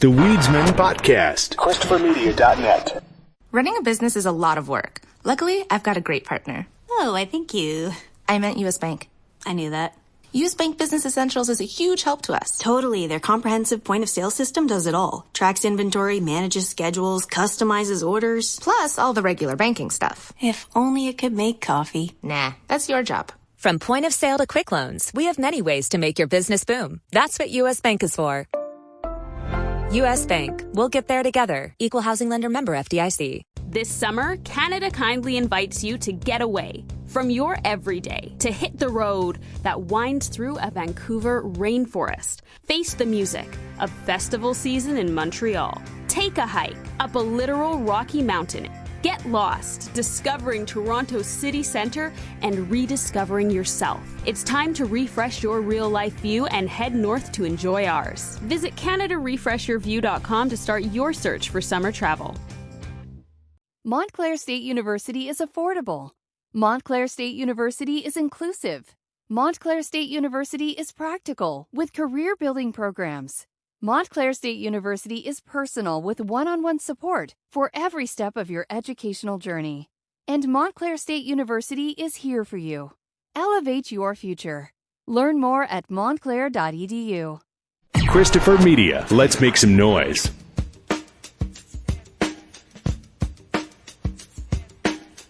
The Weedsman Podcast. ChristopherMedia.net. Running a business is a lot of work. Luckily, I've got a great partner. Oh, I thank you. I meant U.S. Bank. I knew that. U.S. Bank Business Essentials is a huge help to us. Totally. Their comprehensive point-of-sale system does it all. Tracks inventory, manages schedules, customizes orders. Plus all the regular banking stuff. If only it could make coffee. Nah, that's your job. From point of sale to quick loans, we have many ways to make your business boom. That's what U.S. Bank is for. U.S. Bank. We'll get there together. Equal housing lender member FDIC. This summer, Canada kindly invites you to get away from your everyday, to hit the road that winds through a Vancouver rainforest. Face the music of festival season in Montreal. Take a hike up a literal Rocky Mountain. Get lost, discovering Toronto's city center and rediscovering yourself. It's time to refresh your real-life view and head north to enjoy ours. Visit CanadaRefreshYourView.com to start your search for summer travel. Montclair State University is affordable. Montclair State University is inclusive. Montclair State University is practical with career-building programs. Montclair State University is personal with one-on-one support for every step of your educational journey. And Montclair State University is here for you. Elevate your future. Learn more at montclair.edu. Christopher Media. Let's make some noise.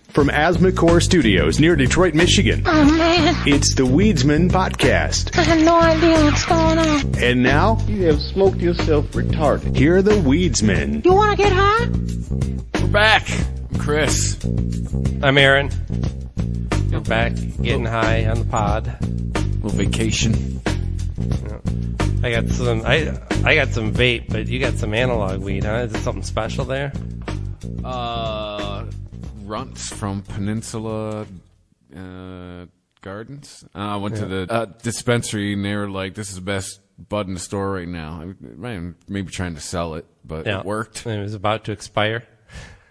From Asthmacore Studios near Detroit, Michigan. Oh, man. It's the Weedsman Podcast. I have no idea what's going on. And now, you have smoked yourself retarded. here are the Weedsmen. You want to get high? We're back. I'm Chris. I'm Aaron. We're back getting high on the pod. A little vacation. I got some vape, but you got some analog weed, huh? Is it something special there? Runts from Peninsula Gardens. I went to the dispensary and they were like, "This is the best bud in the store right now." Maybe trying to sell it, but it worked. It was about to expire.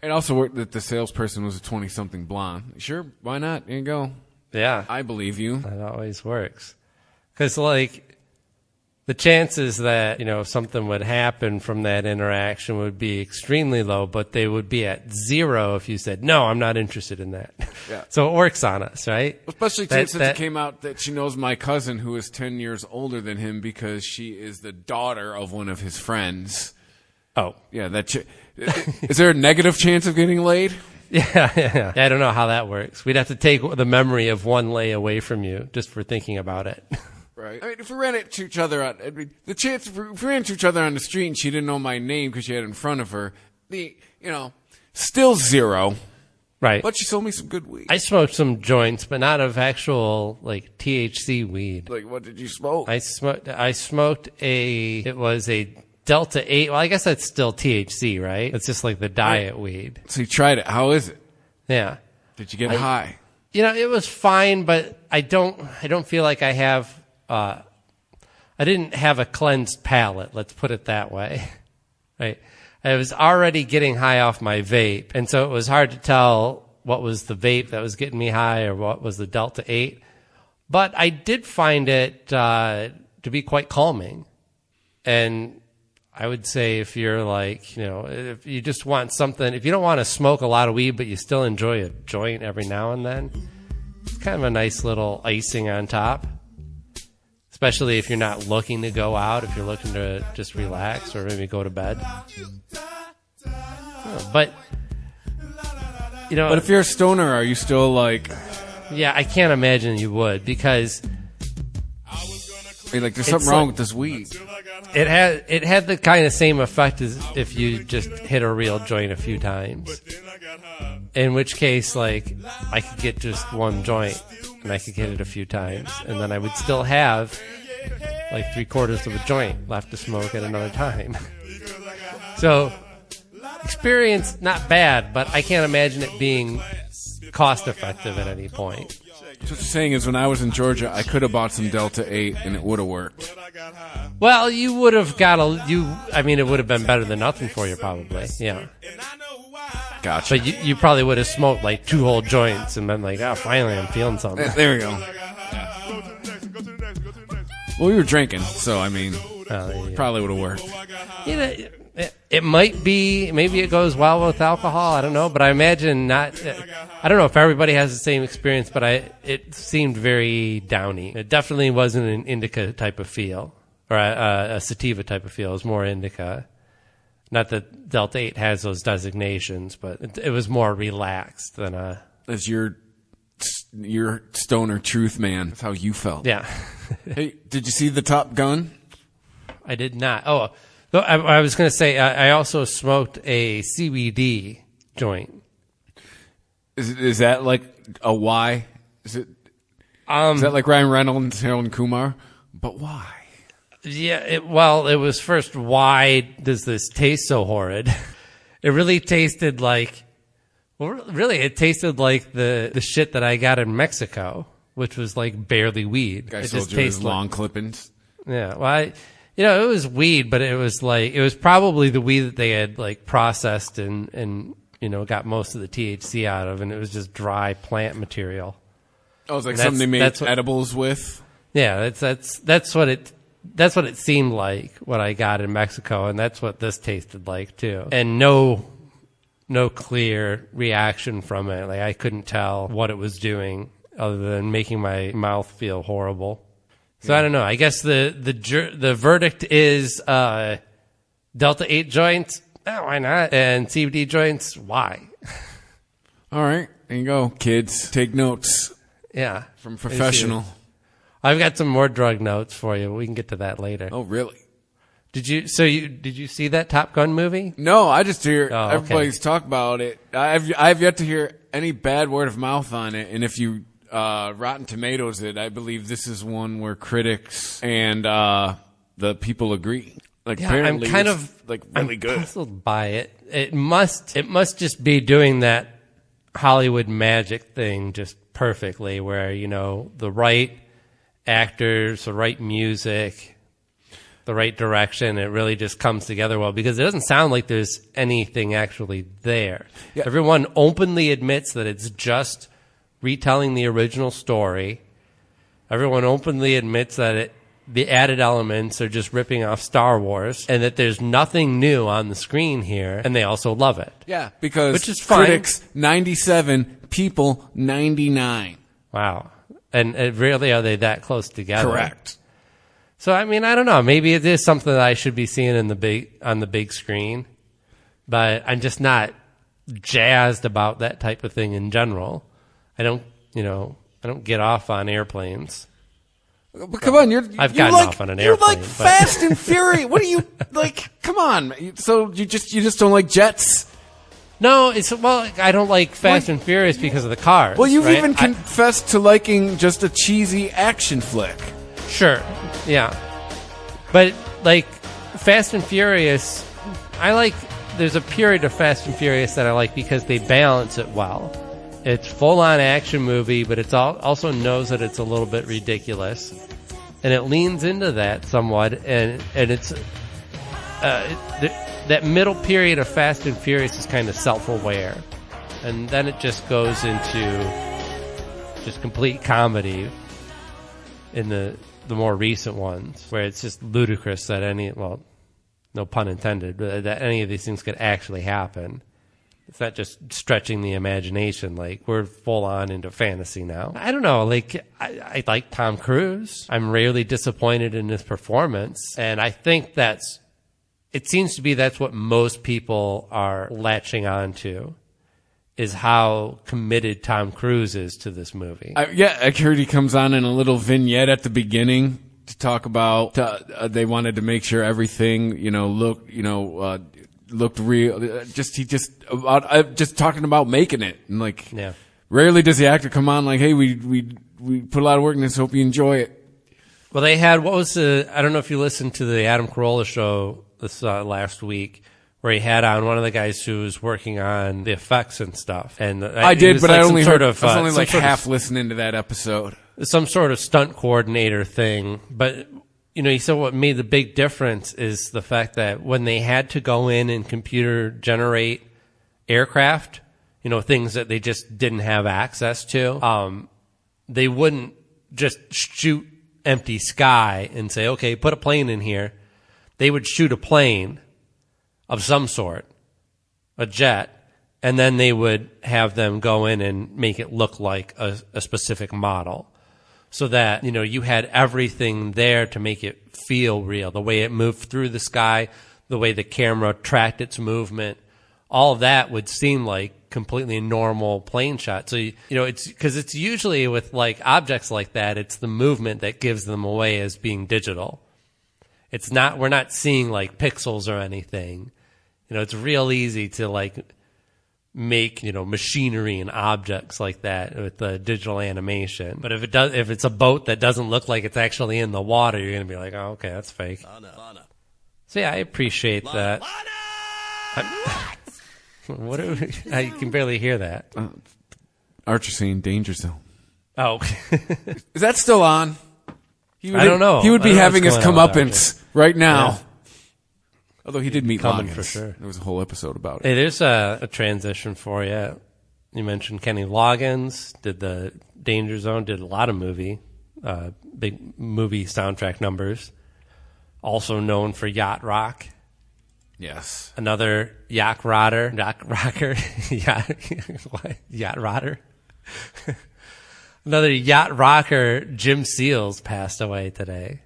It also worked that the salesperson was a 20-something blonde. Sure, why not? Here you go. Yeah, I believe you. That always works. Because the chances that, something would happen from that interaction would be extremely low, but they would be at zero if you said, "No, I'm not interested in that." Yeah. So it works on us, right? Especially since it came out that she knows my cousin, who is 10 years older than him, because she is the daughter of one of his friends. Oh. Yeah. Is there a negative chance of getting laid? Yeah. I don't know how that works. We'd have to take the memory of one lay away from you just for thinking about it. Right. I mean, if we ran into each other, the chance if we ran into each other on the street and she didn't know my name because she had it in front of her, still zero. Right. But she sold me some good weed. I smoked some joints, but not of actual THC weed. Like, what did you smoke? I smoked it was a Delta 8. Well, I guess that's still THC, right? It's just like the diet weed. So you tried it. How is it? Yeah. Did you get high? It was fine, but I don't feel like I have. I didn't have a cleansed palate, let's put it that way. Right? I was already getting high off my vape, and so it was hard to tell what was the vape that was getting me high or what was the Delta 8. But I did find it to be quite calming. And I would say if you're if you just want something, if you don't want to smoke a lot of weed, but you still enjoy a joint every now and then, it's kind of a nice little icing on top. Especially if you're not looking to go out, if you're looking to just relax or maybe go to bed. But if you're a stoner, are you still like? Yeah, I can't imagine you would, because there's something wrong with this weed. It had the kind of same effect as if you just hit a real joint a few times. In which case, I could get just one joint and I could get it a few times, and then I would still have 3/4 of a joint left to smoke at another time. So, experience not bad, but I can't imagine it being cost effective at any point. So what you're saying is, when I was in Georgia, I could have bought some Delta 8 and it would have worked. Well, you would have it would have been better than nothing for you, probably. Yeah. Gotcha. But you probably would have smoked 2 whole joints and been like, "Oh, finally I'm feeling something." There we go. Yeah. Well, we were drinking, so I mean. Probably would have worked. You know, it might be, maybe it goes well with alcohol. I don't know, but I imagine not. I don't know if everybody has the same experience, but it seemed very downy. It definitely wasn't an indica type of feel or a sativa type of feel. It was more indica. Not that Delta 8 has those designations, but it was more relaxed than a. As your stoner truth, man. That's how you felt. Yeah. Hey, did you see the Top Gun? I did not. Oh, I was going to say I also smoked a CBD joint. Is that like a why? Is that like Ryan Reynolds, Harold Kumar? But why? Yeah. It was first, why does this taste so horrid? It really tasted like. Well, really, it tasted like the shit that I got in Mexico, which was like barely weed. Guy it sold just you his tasted long clippings. Yeah, well, it was weed, but it was probably the weed that they had like processed and got most of the THC out of, and it was just dry plant material. Oh, it's like something they made edibles with. Yeah, that's what it seemed like what I got in Mexico, and that's what this tasted like too. And no clear reaction from it. Like I couldn't tell what it was doing other than making my mouth feel horrible. So I don't know. I guess the verdict is Delta 8 joints. Oh, why not? And CBD joints. Why? All right, there you go, kids. Take notes. Yeah, from professional. I've got some more drug notes for you. We can get to that later. Oh, really? Did you see that Top Gun movie? No, I just hear okay. Everybody's talk about it. I've yet to hear any bad word of mouth on it. And if you Rotten Tomatoes it, I believe this is one where critics and the people agree. Like apparently, I'm kind of really good. Puzzled by it. It must just be doing that Hollywood magic thing just perfectly, where the right actors, the right music, the right direction, it really just comes together well, because it doesn't sound like there's anything actually there. Yeah. Everyone openly admits that it's just retelling the original story. Everyone openly admits that the added elements are just ripping off Star Wars, and that there's nothing new on the screen here, and they also love it. Yeah, because which is fine. Critics 97, people 99. Wow. And really, are they that close together? Correct. So, I mean, I don't know. Maybe it is something that I should be seeing on the big screen, but I'm just not jazzed about that type of thing in general. I don't get off on airplanes. But come on, I've gotten off on an airplane. You're like Fast and Furious. What are you like? Come on. So you just don't like jets? No, I don't like Fast and Furious because of the cars. Well, you've right? even confessed to liking just a cheesy action flick. Sure, yeah. But, like, Fast and Furious, there's a period of Fast and Furious that I like because they balance it well. It's full-on action movie, but it also knows that it's a little bit ridiculous. And it leans into that somewhat, and it's... that middle period of Fast and Furious is kind of self-aware. And then it just goes into just complete comedy in the more recent ones, where it's just ludicrous that no pun intended, but that any of these things could actually happen. It's not just stretching the imagination. Like, we're full on into fantasy now. I don't know. Like, I like Tom Cruise. I'm rarely disappointed in his performance. And I think it seems to be that's what most people are latching on to, is how committed Tom Cruise is to this movie. I heard he comes on in a little vignette at the beginning to talk about they wanted to make sure everything looked real. Just talking about making it, and rarely does the actor come on like, hey, we put a lot of work in this, hope you enjoy it. Well, they had I don't know if you listened to the Adam Carolla show this last week, where he had on one of the guys who was working on the effects and stuff. And I did, but I only half listening to that episode. Some sort of stunt coordinator thing. But, he said what made the big difference is the fact that when they had to go in and computer generate aircraft, things that they just didn't have access to, they wouldn't just shoot empty sky and say, okay, put a plane in here. they would shoot a plane of some sort, a jet, and then they would have them go in and make it look like a specific model. So that, you had everything there to make it feel real. The way it moved through the sky, the way the camera tracked its movement, all of that would seem like completely normal plane shot. So, it's because it's usually with like objects like that, it's the movement that gives them away as being digital. We're not seeing like pixels or anything. It's real easy to like make machinery and objects like that with the digital animation. But if it's a boat that doesn't look like it's actually in the water, you're gonna be like, oh, okay, that's fake. Lana. So yeah, I appreciate that. What I can barely hear that. Archer saying danger zone. Oh, is that still on? I don't know. He would be having his comeuppance right now. Yeah. Although he did meet Coming Loggins. for sure. There was a whole episode about it. Hey, there's a transition for you. You mentioned Kenny Loggins, did the Danger Zone, did a lot of big movie soundtrack numbers. Also known for Yacht Rock. Yes. Another yacht rocker. Yacht rotter. Another yacht rocker, Jim Seals, passed away today.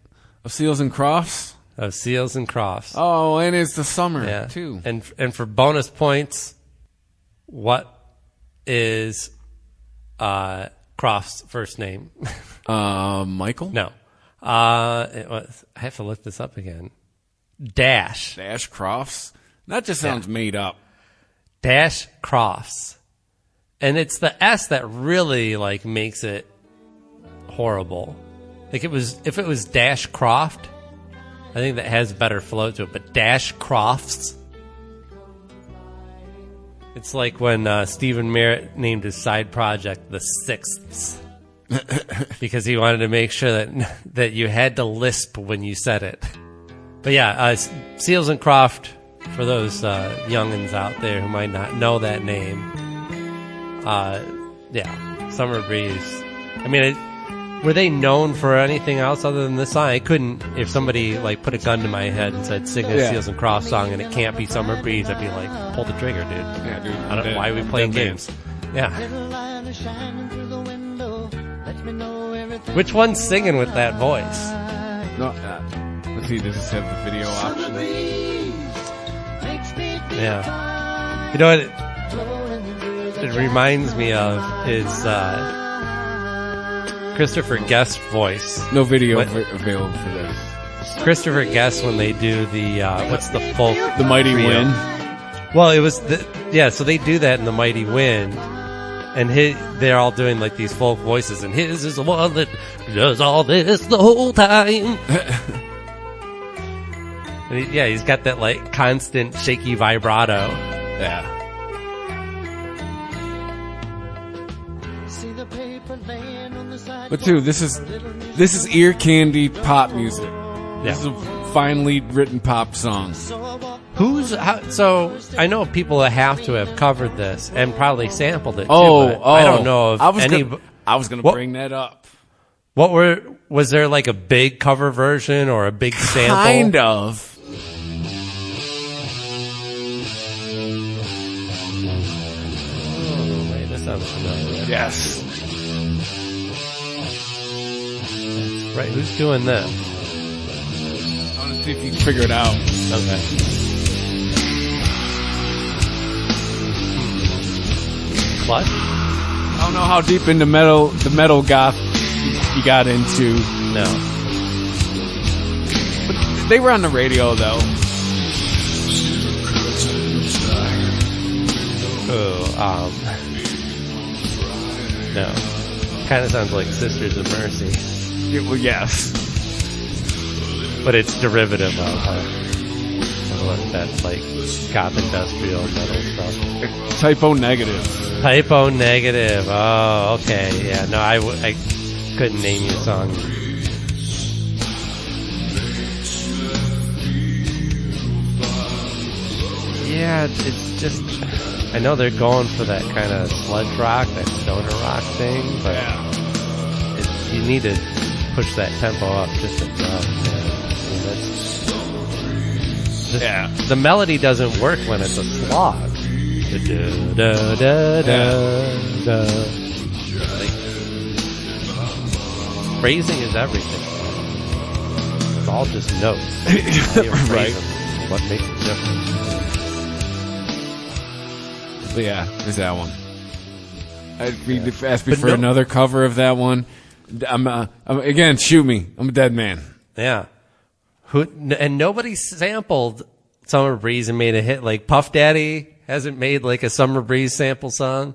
Of Seals and Crofts? Of Seals and Crofts. Oh, and it's the summer, too. And for bonus points, what is Crofts' first name? Michael? No. I have to look this up again. Dash Crofts? That just sounds made up. Dash Crofts. And it's the S that really like makes it horrible. Like if it was Dash Croft, I think that has better flow to it, but Dash Crofts. It's like when Stephen Merritt named his side project The Sixths. Because he wanted to make sure that you had to lisp when you said it. But yeah, Seals and Croft, for those youngins out there who might not know that name. Summer Breeze. I mean, were they known for anything else other than this song? I couldn't, if somebody like put a gun to my head and said sing a Seals and Croft song and it can't be Summer Breeze, I'd be like, pull the trigger, dude. Yeah, dude. I don't know why are we playing games. Yeah. Which one's singing with that voice? No, let's see, does this have the video option? Yeah. You know what it reminds me of is Christopher Guest's voice. No video available for this. Christopher Guest when they do the what's the folk? The Mighty trio. Wind. Well, it was so they do that in the Mighty Wind, and they're all doing like these folk voices, and his is the one that does all this the whole time. And he's got that like constant shaky vibrato. Yeah. But dude, this is ear candy pop music. Yeah. This is a finely written pop song. So I know people that have to have covered this and probably sampled it too. Oh, I don't know if I was gonna bring that up. Was there like a big cover version or a big sample? Kind of. Oh, wait, that sounds familiar. Yes. Right, who's doing this? I want to see if you can figure it out. Okay. Clutch? I don't know how deep into the metal goth you got into. No. But they were on the radio though. Oh, no. Kind of sounds like Sisters of Mercy. Well, yes. But it's derivative of what that's like goth industrial metal stuff. Typo Negative. Typo Negative. Oh, okay. Yeah, no, I couldn't name you a song. Yeah, it's just... I know they're going for that kind of sludge rock, that stoner rock thing, but you need to push that tempo up just a touch. I mean, The melody doesn't work when it's a slog. Phrasing is everything. It's all just notes. Right. What makes it different? But yeah, there's that one. Ask me for another cover of that one. I'm again, shoot me. I'm a dead man. Yeah. And nobody sampled Summer Breeze and made a hit. Like Puff Daddy hasn't made like a Summer Breeze sample song.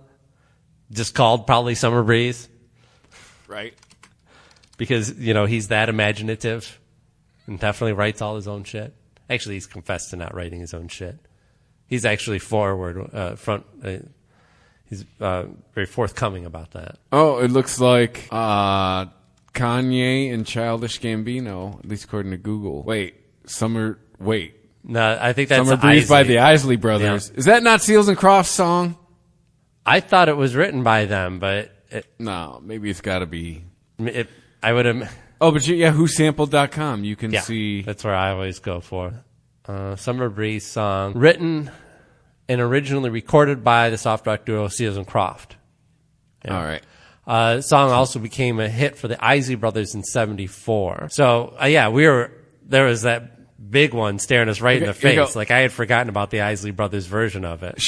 Just called probably Summer Breeze. Right. Because, he's that imaginative and definitely writes all his own shit. Actually, he's confessed to not writing his own shit. He's actually he's very forthcoming about that. Oh, it looks like Kanye and Childish Gambino, at least according to Google. No, I think that's Summer Breeze by the Isley Brothers. Yeah. Is that not Seals and Crofts' song? I thought it was written by them, but... No, maybe it's got to be... I would have... Oh, but whosampled.com, you can see... That's where I always go for. Summer Breeze song. Written and originally recorded by the soft rock duo Seals and Crofts. Yeah. All right. The song also became a hit for the Isley Brothers in 1974. So, there was that big one staring us right in the face. Like, I had forgotten about the Isley Brothers version of it.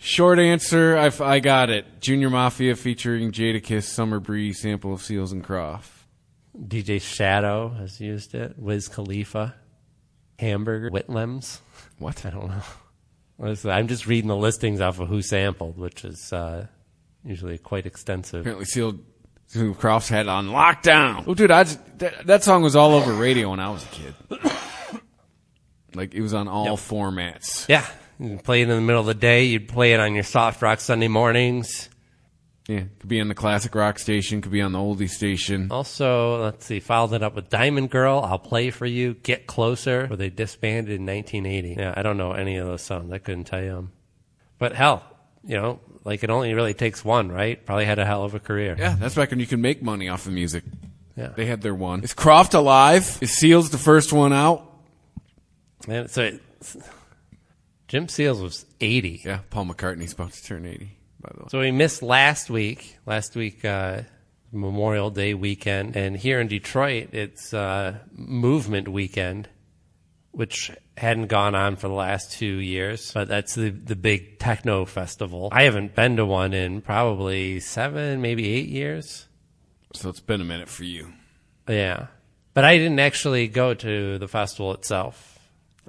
Short answer, I got it. Junior Mafia featuring Jadakiss, Summer Breeze, sample of Seals and Crofts. DJ Shadow has used it. Wiz Khalifa. Hamburger. Whitlam's. What? I don't know. I'm just reading the listings off of who sampled, which is usually quite extensive. Apparently Seals and Crofts had it on lockdown. Oh, dude, that song was all over radio when I was a kid. Like, it was on all formats. Yeah. You'd play it in the middle of the day. You'd play it on your soft rock Sunday mornings. Yeah, could be on the classic rock station, could be on the oldie station. Also, let's see, followed it up with Diamond Girl, I'll Play For You, Get Closer, where they disbanded in 1980. Yeah, I don't know any of those songs. I couldn't tell you them. But hell, it only really takes one, right? Probably had a hell of a career. Yeah, that's back when you could make money off of music. Yeah. They had their one. Is Croft alive? Is Seals the first one out? Man, so Jim Seals was 80. Yeah, Paul McCartney's about to turn 80, by the way. So we missed last week, Memorial Day weekend. And here in Detroit, it's Movement Weekend, which hadn't gone on for the last 2 years. But that's the big techno festival. I haven't been to one in probably 7, maybe 8 years. So it's been a minute for you. Yeah. But I didn't actually go to the festival itself.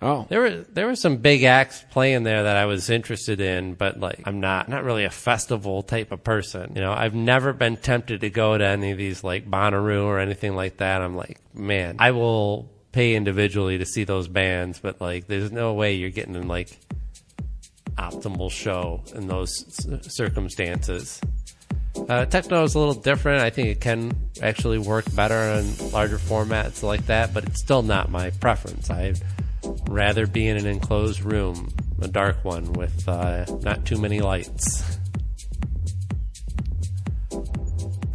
Oh, there were some big acts playing there that I was interested in, but I'm not really a festival type of person. I've never been tempted to go to any of these like Bonnaroo or anything like that. I'm like, man, I will pay individually to see those bands, but there's no way you're getting an optimal show in those circumstances. Techno is a little different. I think it can actually work better in larger formats like that, but it's still not my preference. I'd rather be in an enclosed room, a dark one with not too many lights.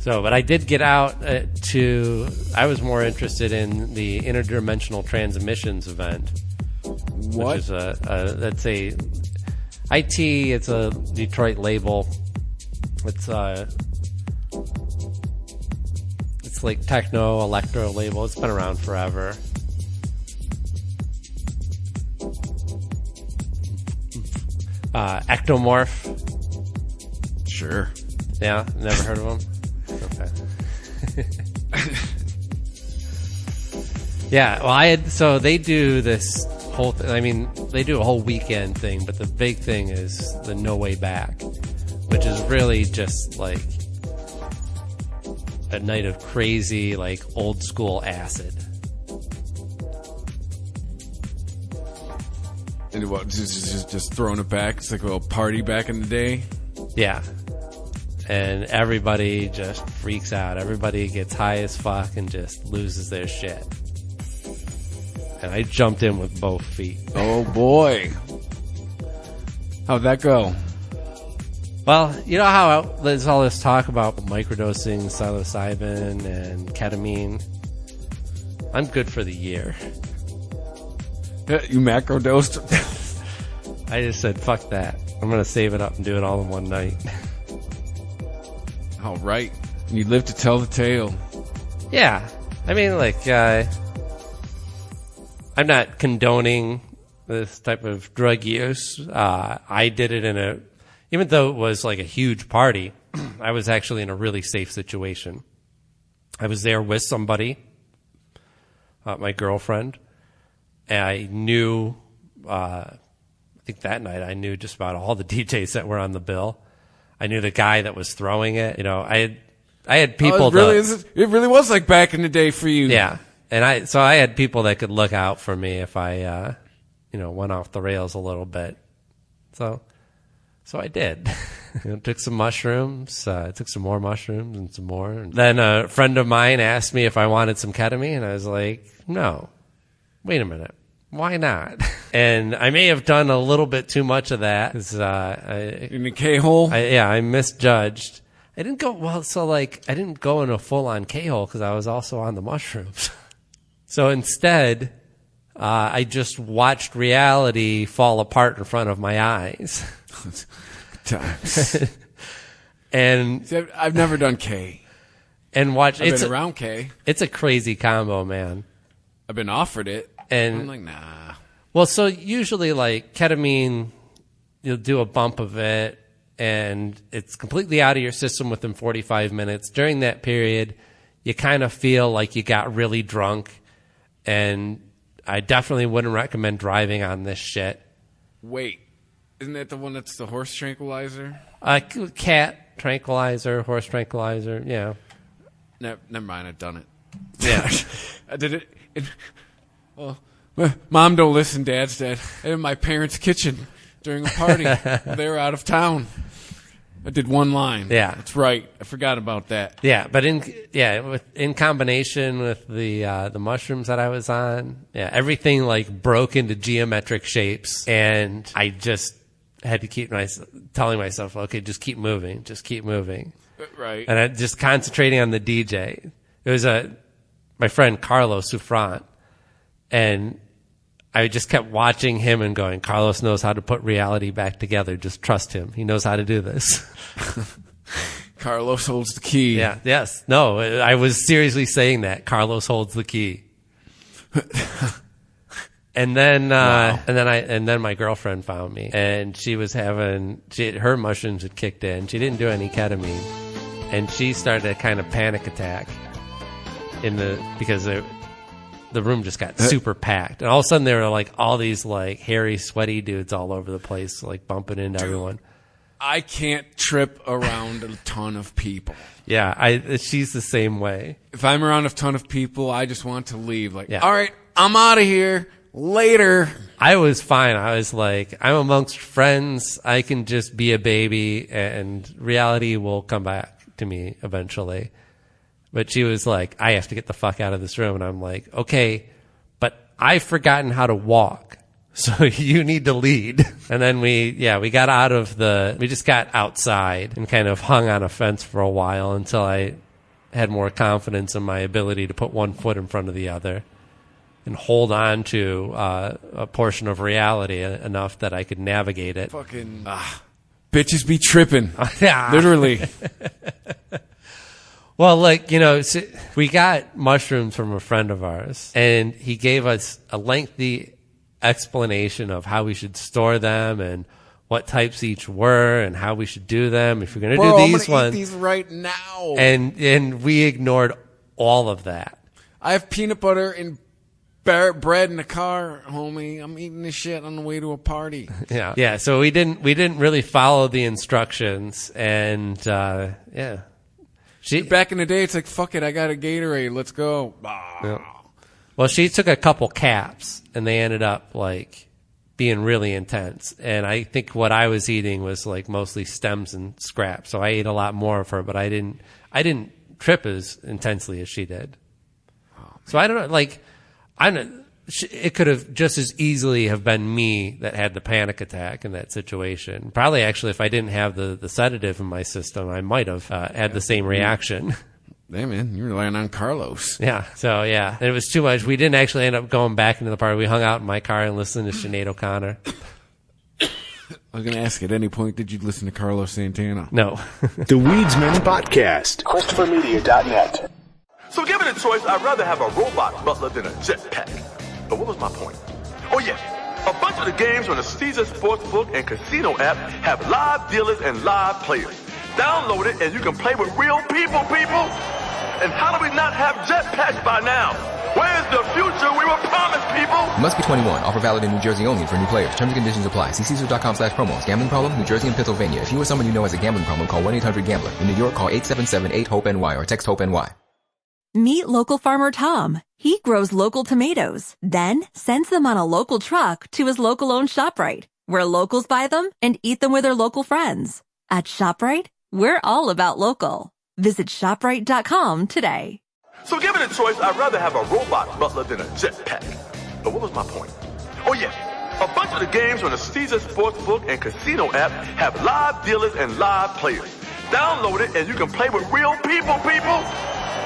But I did get out I was more interested in the Interdimensional Transmissions event. What? Which is that's a IT, it's a Detroit label. It's like techno, electro label. It's been around forever. Ectomorph. Sure. Yeah, never heard of them? Okay. Yeah, well, so they do this whole they do a whole weekend thing, but the big thing is the No Way Back, which is really just like a night of crazy, old school acid. And what, just throwing it back? It's like a little party back in the day? Yeah. And everybody just freaks out. Everybody gets high as fuck and just loses their shit. And I jumped in with both feet. Oh, boy. How'd that go? Well, you know how there's all this talk about microdosing psilocybin and ketamine? I'm good for the year. You macrodosed? I just said, fuck that. I'm going to save it up and do it all in one night. All right. You live to tell the tale. Yeah. I mean, like, I'm not condoning this type of drug use. I did it even though it was like a huge party, I was actually in a really safe situation. I was there with somebody, my girlfriend, and I knew, I think that night I knew just about all the DJs that were on the bill. I knew the guy that was throwing it. You know, I had people. It really was like back in the day for you. Yeah, and I had people that could look out for me if I, went off the rails a little bit. So I did. Took some mushrooms. Took some more mushrooms and some more. And then a friend of mine asked me if I wanted some ketamine, and I was like, no. Wait a minute. Why not? And I may have done a little bit too much of that. In the K-hole? I misjudged. I didn't go in a full-on K-hole because I was also on the mushrooms. So instead, I just watched reality fall apart in front of my eyes. Times. And see, I've never done K. And watch. I've been around K. It's a crazy combo, man. I've been offered it. And I'm like, nah. Well, so usually like ketamine, you'll do a bump of it and it's completely out of your system within 45 minutes. During that period, you kind of feel like you got really drunk, and I definitely wouldn't recommend driving on this shit. Wait, isn't that the one that's the horse tranquilizer? Cat tranquilizer, horse tranquilizer, yeah. Never mind, I've done it. Yeah. I did it. Well, Mom don't listen, Dad's dead. In my parents' kitchen during a party. They were out of town. I did one line. Yeah. That's right. I forgot about that. Yeah, but in combination with the mushrooms that I was on, yeah, everything like broke into geometric shapes, and I just had to keep telling myself, okay, just keep moving. Right. And I just concentrating on the DJ. It was my friend Carlos Souffrant, and I just kept watching him and going, Carlos knows how to put reality back together. Just trust him. He knows how to do this. Carlos holds the key. Yeah. Yes. No, I was seriously saying that. Carlos holds the key. And then, wow. and then my girlfriend found me, and she was her mushrooms had kicked in. She didn't do any ketamine, and she started a kind of panic attack because the room just got super packed, and all of a sudden there were like all these like hairy, sweaty dudes all over the place, like bumping into everyone. I can't trip around a ton of people. Yeah, she's the same way. If I'm around a ton of people, I just want to leave. Like, yeah. All right, I'm out of here. Later. I was fine. I was like, I'm amongst friends. I can just be a baby, and reality will come back to me eventually. But she was like, I have to get the fuck out of this room. And I'm like, okay, but I've forgotten how to walk. So you need to lead. And then we just got outside and kind of hung on a fence for a while until I had more confidence in my ability to put one foot in front of the other and hold on to a portion of reality enough that I could navigate it. Fucking bitches be tripping. Literally. Well, like, we got mushrooms from a friend of ours, and he gave us a lengthy explanation of how we should store them and what types each were and how we should do them. If you're going to do these ones. Eat these right now. And we ignored all of that. I have peanut butter and bread in the car, homie. I'm eating this shit on the way to a party. Yeah. So we didn't really follow the instructions, and yeah. Back in the day, it's like, fuck it, I got a Gatorade, let's go. Yeah. Well, she took a couple caps, and they ended up like being really intense. And I think what I was eating was like mostly stems and scraps. So I ate a lot more of her, but I didn't trip as intensely as she did. So I don't know, like, it could have just as easily have been me that had the panic attack in that situation. Probably, actually, if I didn't have the sedative in my system, I might have had the same reaction. Hey, man, you're relying on Carlos. Yeah, so yeah, and it was too much. We didn't actually end up going back into the party. We hung out in my car and listened to Sinead O'Connor. I was going to ask, at any point, did you listen to Carlos Santana? No. The Weedsman Podcast. ChristopherMedia.net. So given a choice, I'd rather have a robot butler than a jetpack. But what was my point? Oh yeah, a bunch of the games on the Caesar Sportsbook and Casino app have live dealers and live players. Download it and you can play with real people. And how do we not have jetpacks by now? Where's the future we were promised, people? Must be 21. Offer valid in New Jersey only for new players. Terms and conditions apply. See Caesars.com/promos. Gambling problem? New Jersey and Pennsylvania. If you or someone you know has a gambling problem, call 1-800-GAMBLER. In New York, call 877-8-HOPE-NY or text HOPE-NY. Meet local farmer Tom. He grows local tomatoes, then sends them on a local truck to his local-owned ShopRite, where locals buy them and eat them with their local friends. At ShopRite, we're all about local. Visit ShopRite.com today. So given a choice, I'd rather have a robot butler than a jetpack. But what was my point? Oh yeah, a bunch of the games on the Caesar Sportsbook and Casino app have live dealers and live players. Download it and you can play with real people.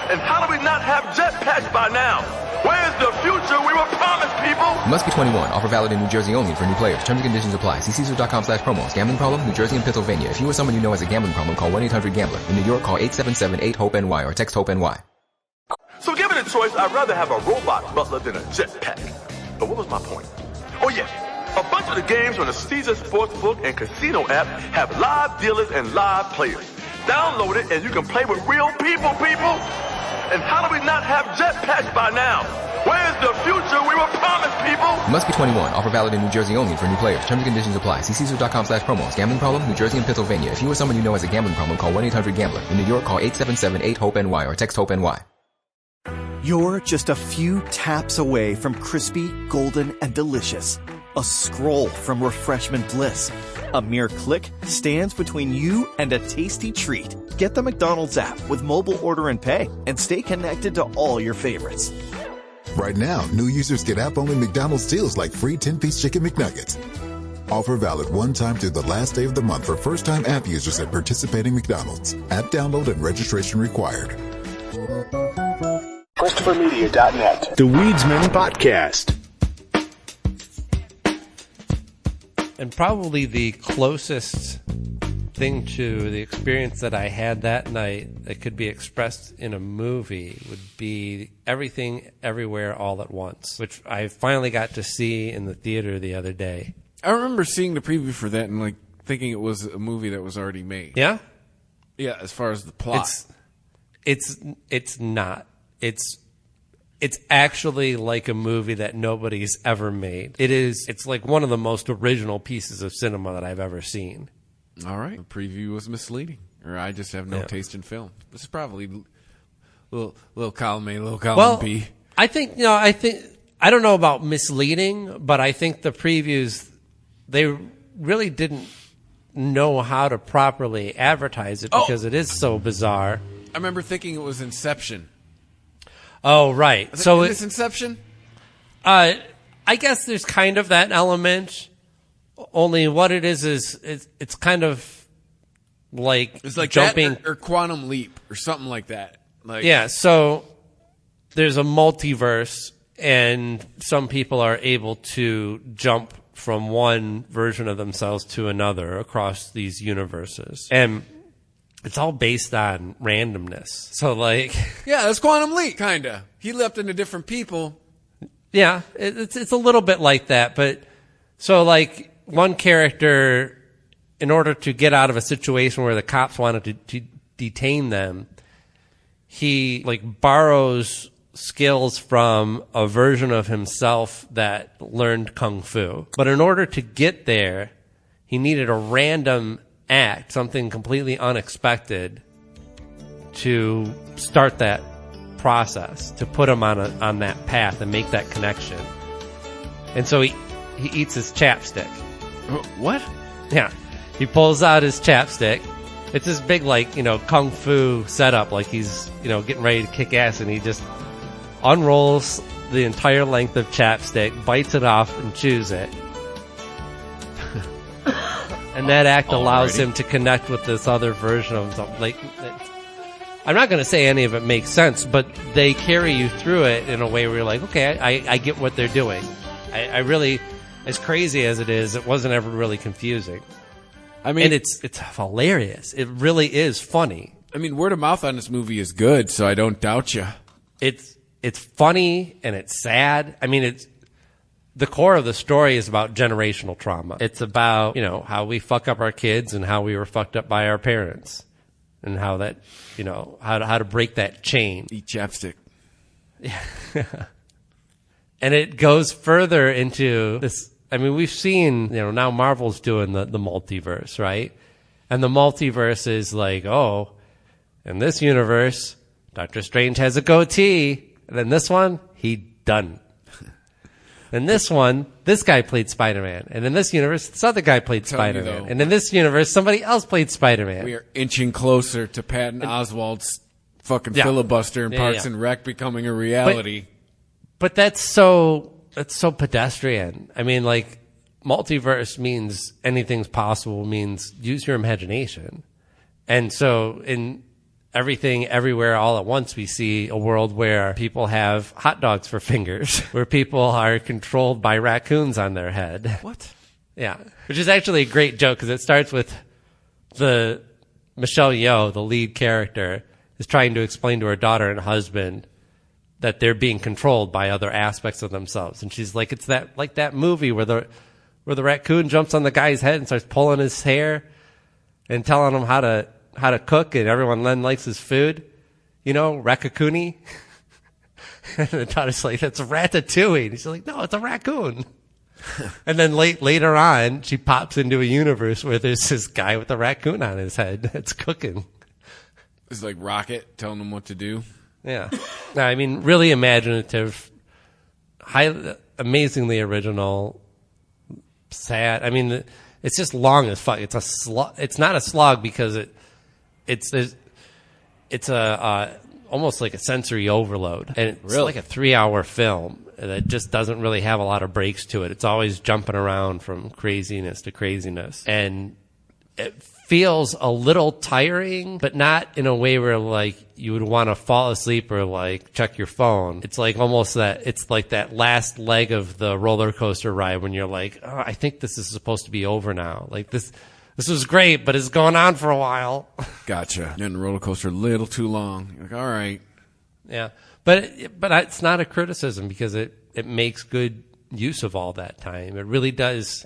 And how do we not have jetpacks by now? Where's the future we were promised, people? Must be 21. Offer valid in New Jersey only for new players. Terms and conditions apply. See Caesars.com/promos. Gambling problem? New Jersey and Pennsylvania. If you or someone you know has a gambling problem, call 1-800-GAMBLER. In New York, call 877-8-HOPE-NY or text HOPE-NY. So given a choice, I'd rather have a robot butler than a jetpack. But what was my point? Oh yeah, a bunch of the games on the Caesar Sportsbook and Casino app have live dealers and live players. Download it and you can play with real people. And how do we not have jetpacks by now? Where's the future we were promised, people? Must be 21. Offer valid in New Jersey only for new players. Terms and conditions apply. See Caesars.com/promos. Gambling problem? New Jersey and Pennsylvania. If you or someone you know has a gambling problem, call 1-800-GAMBLER. In New York, call 877-8-HOPE-NY or text HOPE-NY. You're just a few taps away from crispy, golden, and delicious. A scroll from refreshment bliss. A mere click stands between you and a tasty treat. Get the McDonald's app with mobile order and pay and stay connected to all your favorites. Right now, new users get app-only McDonald's deals like free 10-piece chicken McNuggets. Offer valid one time through the last day of the month for first-time app users at participating McDonald's. App download and registration required. ChristopherMedia.net. The Weedsman Podcast. And probably the closest thing to the experience that I had that night that could be expressed in a movie would be Everything, Everywhere, All at Once, which I finally got to see in the theater the other day. I remember seeing the preview for that and thinking it was a movie that was already made. Yeah? Yeah, as far as the plot. It's not. It's actually like a movie that nobody's ever made. It's like one of the most original pieces of cinema that I've ever seen. All right. The preview was misleading, or I just have no taste in film. This is probably little column A, little column B. I think I don't know about misleading, but I think the previews, they really didn't know how to properly advertise it because it is so bizarre. I remember thinking it was Inception. Oh, right. So is Inception? I guess there's kind of that element. Only what it is it's kind of like it's like jumping that or Quantum Leap or something like that. Yeah. So there's a multiverse, and some people are able to jump from one version of themselves to another across these universes, and it's all based on randomness. So, yeah, it's Quantum Leap, kind of. He leapt into different people. Yeah, it's a little bit like that. But so, one character, in order to get out of a situation where the cops wanted to detain them, he borrows skills from a version of himself that learned kung fu. But in order to get there, he needed a random act, something completely unexpected, to start that process, to put him on that path and make that connection. And so he eats his chapstick. What? Yeah. He pulls out his chapstick. It's this big, kung fu setup, he's, getting ready to kick ass, and he just unrolls the entire length of chapstick, bites it off, and chews it. And that act allows him to connect with this other version of himself. I'm not going to say any of it makes sense, but they carry you through it in a way where you're like, okay, I get what they're doing. I really, as crazy as it is, it wasn't ever really confusing. I mean, and it's hilarious. It really is funny. I mean, word of mouth on this movie is good, so I don't doubt you. It's funny and it's sad. I mean, the core of the story is about generational trauma. It's about, how we fuck up our kids and how we were fucked up by our parents and how that, how to break that chain. Eat chapstick. Yeah. And it goes further into this. I mean, we've seen, now Marvel's doing the multiverse, right? And the multiverse is like, oh, in this universe, Doctor Strange has a goatee. And in this one, he doesn't. In this one, this guy played Spider-Man. And in this universe, this other guy played Spider-Man. And in this universe, somebody else played Spider-Man. We are inching closer to Patton Oswalt's fucking filibuster and Parks and Rec becoming a reality. But that's so pedestrian. I mean, like, multiverse means anything's possible, means use your imagination. And so in Everything, Everywhere, All at Once, we see a world where people have hot dogs for fingers, where people are controlled by raccoons on their head. What? Yeah. Which is actually a great joke because it starts with Michelle Yeoh, the lead character, is trying to explain to her daughter and husband that they're being controlled by other aspects of themselves. And she's like, it's that movie where the raccoon jumps on the guy's head and starts pulling his hair and telling him how to cook, and everyone then likes his food, Raccacoonie. And the daughter's like, that's Ratatouille. And she's like, no, it's a raccoon. And then later on, she pops into a universe where there's this guy with a raccoon on his head that's cooking. It's like Rocket telling him what to do. Yeah. I mean, really imaginative, amazingly original, sad. I mean, it's just long as fuck. It's a slog. It's not a slog because it's almost like a sensory overload, and it's like a 3-hour film that just doesn't really have a lot of breaks to it. It's always jumping around from craziness to craziness, and it feels a little tiring, but not in a way where like you would want to fall asleep or like check your phone. It's like almost it's like that last leg of the roller coaster ride when you're like, oh, I think this is supposed to be over now. Like this was great, but it's going on for a while. Gotcha. You're in the roller coaster a little too long. You're like, all right. Yeah. But it's not a criticism because it makes good use of all that time. It really does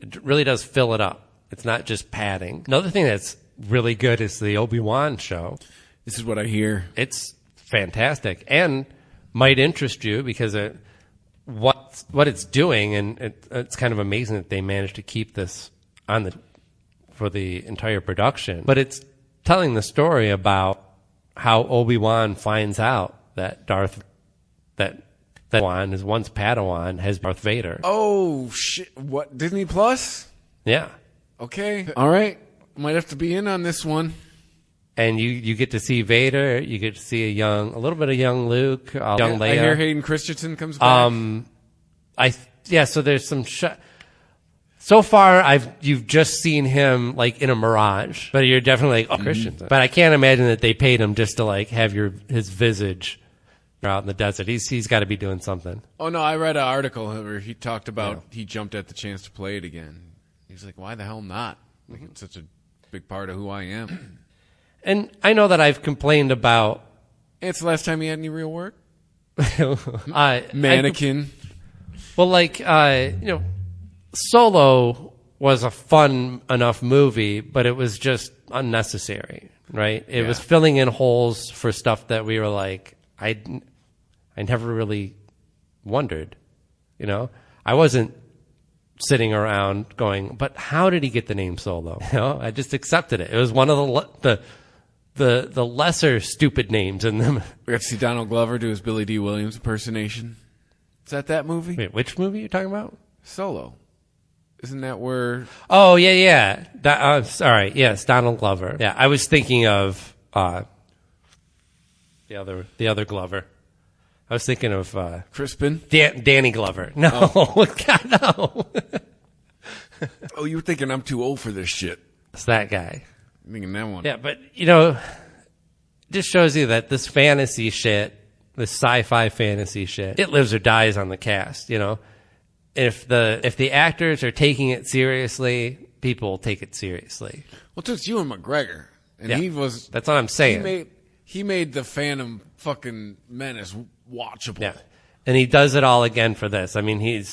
fill it up. It's not just padding. Another thing that's really good is the Obi-Wan show. This is what I hear. It's fantastic and might interest you because what it's doing, and it's kind of amazing that they managed to keep this on for the entire production. But it's telling the story about how Obi-Wan finds out that Obi-Wan, his once Padawan, has Darth Vader. Oh shit! What, Disney Plus? Yeah. Okay. All right. Might have to be in on this one. And you get to see Vader. You get to see a little bit of young Luke, young Leia. I hear Hayden Christensen comes back. So there's some so far you've just seen him like in a mirage, but you're definitely like, Christensen. But I can't imagine that they paid him just to like have his visage out in the desert. He's got to be doing something. Oh no, I read an article where he talked about he jumped at the chance to play it again. He's like, why the hell not? Like, it's such a big part of who I am. And I know that I've complained about. It's the last time he had any real work. Mannequin. Solo was a fun enough movie, but it was just unnecessary, right? It was filling in holes for stuff that we were like, I never really wondered, I wasn't sitting around going, but how did he get the name Solo? I just accepted it. It was one of the lesser stupid names in them. We got to see Donald Glover do his Billy D. Williams impersonation. Is that movie? Wait, which movie are you talking about? Solo. Isn't that where? Oh, yeah. Sorry. Yes, Donald Glover. Yeah, I was thinking of the other Glover. I was thinking of Crispin? Danny Glover. No, God, no. Oh, you were thinking I'm too old for this shit. It's that guy. I'm thinking that one. Yeah, but just shows you that this fantasy shit, this sci-fi fantasy shit, it lives or dies on the cast, you know? If the actors are taking it seriously, people will take it seriously. Well, it's Ewan McGregor. And he was... That's what I'm saying. He made the Phantom fucking Menace watchable. Yeah. And he does it all again for this. I mean,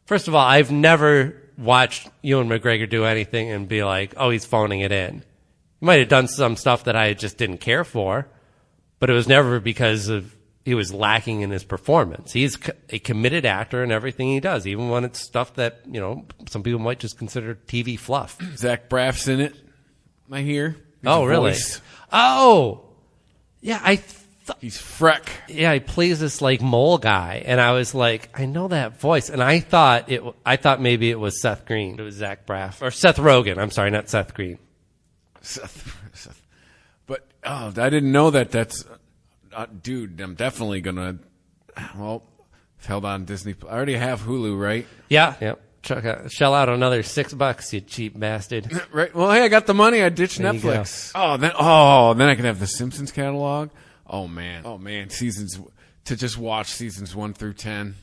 first of all, I've never watched Ewan McGregor do anything and be like, oh, he's phoning it in. He might have done some stuff that I just didn't care for, but it was never because he was lacking in his performance. He's a committed actor in everything he does, even when it's stuff that, you know, some people might just consider TV fluff. Zach Braff's in it, I hear. Oh, really? Oh! Yeah, he's Freck. Yeah, he plays this like mole guy, and I was like, I know that voice, and I thought maybe it was Seth Green. It was Zach Braff or Seth Rogen. I'm sorry, not Seth Green. Seth. But I didn't know that. That's dude. I'm definitely gonna. Well, held on Disney. I already have Hulu, right? Yeah. Yep. Shell out another $6, you cheap bastard. Right. Well, hey, I got the money. I ditched Netflix. Then I can have the Simpsons catalog. Oh man, seasons to just watch seasons 1 through 10.